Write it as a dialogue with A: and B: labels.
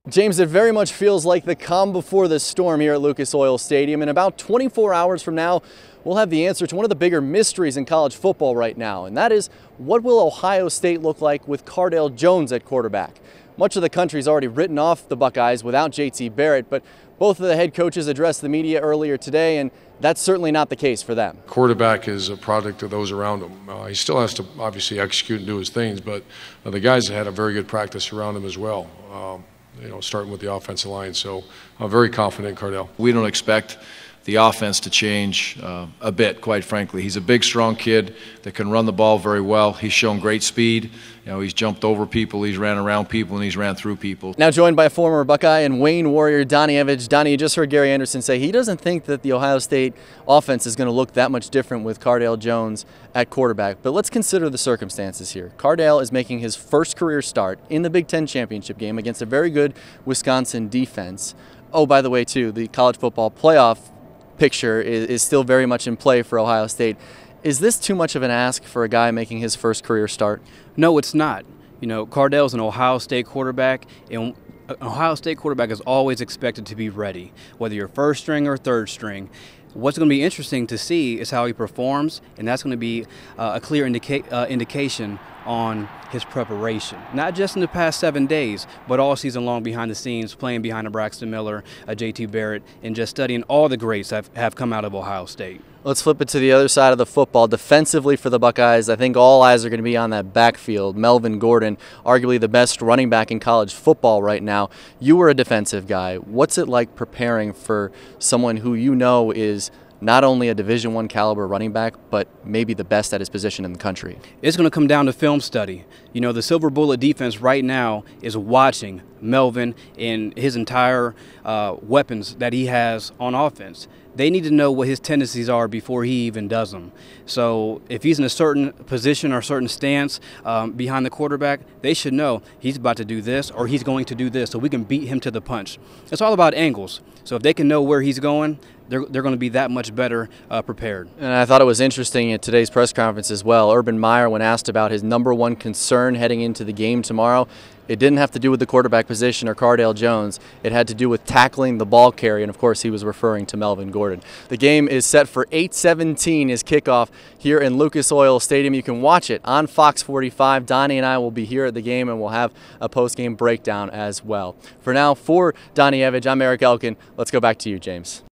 A: James, it very much feels like the calm before the storm here at Lucas Oil Stadium. In about 24 hours from now, we'll have the answer to one of the bigger mysteries in college football right now, and that is, what will Ohio State look like with Cardale Jones at quarterback? Much of the country's already written off the Buckeyes without JT Barrett, but both of the head coaches addressed the media earlier today, and that's certainly not the case for them.
B: Quarterback is a product of those around him. He still has to obviously execute and do his things, but the guys have had a very good practice around him as well. Starting with the offensive line. So I'm very confident in Cardale.
C: We don't expect the offense to change a bit, quite frankly. He's a big, strong kid that can run the ball very well. He's shown great speed. He's jumped over people, he's ran around people, and he's ran through people.
A: Now joined by former Buckeye and Wayne Warrior Donnie Evege. Donnie, you just heard Gary Anderson say he doesn't think that the Ohio State offense is going to look that much different with Cardale Jones at quarterback. But let's consider the circumstances here. Cardale is making his first career start in the Big Ten championship game against a very good Wisconsin defense. Oh, by the way, too, the college football playoff picture is still very much in play for Ohio State. Is this too much of an ask for a guy making his first career start?
D: No, it's not. Cardale's an Ohio State quarterback, and an Ohio State quarterback is always expected to be ready, whether you're first string or third string. What's going to be interesting to see is how he performs, and that's going to be a clear indication on his preparation, not just in the past 7 days, but all season long behind the scenes, playing behind a Braxton Miller, a JT Barrett, and just studying all the greats that have come out of Ohio State.
A: Let's flip it to the other side of the football. Defensively for the Buckeyes, I think all eyes are going to be on that backfield. Melvin Gordon, arguably the best running back in college football right now. You were a defensive guy. What's it like preparing for someone who you know is not only a Division I caliber running back, but maybe the best at his position in the country?
D: It's going to come down to film study. The Silver Bullet defense right now is watching Melvin and his entire weapons that he has on offense. They need to know what his tendencies are before he even does them. So if he's in a certain position or a certain stance behind the quarterback, they should know he's about to do this or he's going to do this, so we can beat him to the punch. It's all about angles. So if they can know where he's going, they're going to be that much better prepared.
A: And I thought it was interesting at today's press conference as well. Urban Meyer, when asked about his #1 concern heading into the game tomorrow, it didn't have to do with the quarterback position or Cardale Jones. It had to do with tackling the ball carrier, and of course he was referring to Melvin Gordon. The game is set for 8:17 as kickoff here in Lucas Oil Stadium. You can watch it on Fox 45. Donnie and I will be here at the game, and we'll have a post-game breakdown as well. For now, for Donnie Evege, I'm Erik Elken. Let's go back to you, James.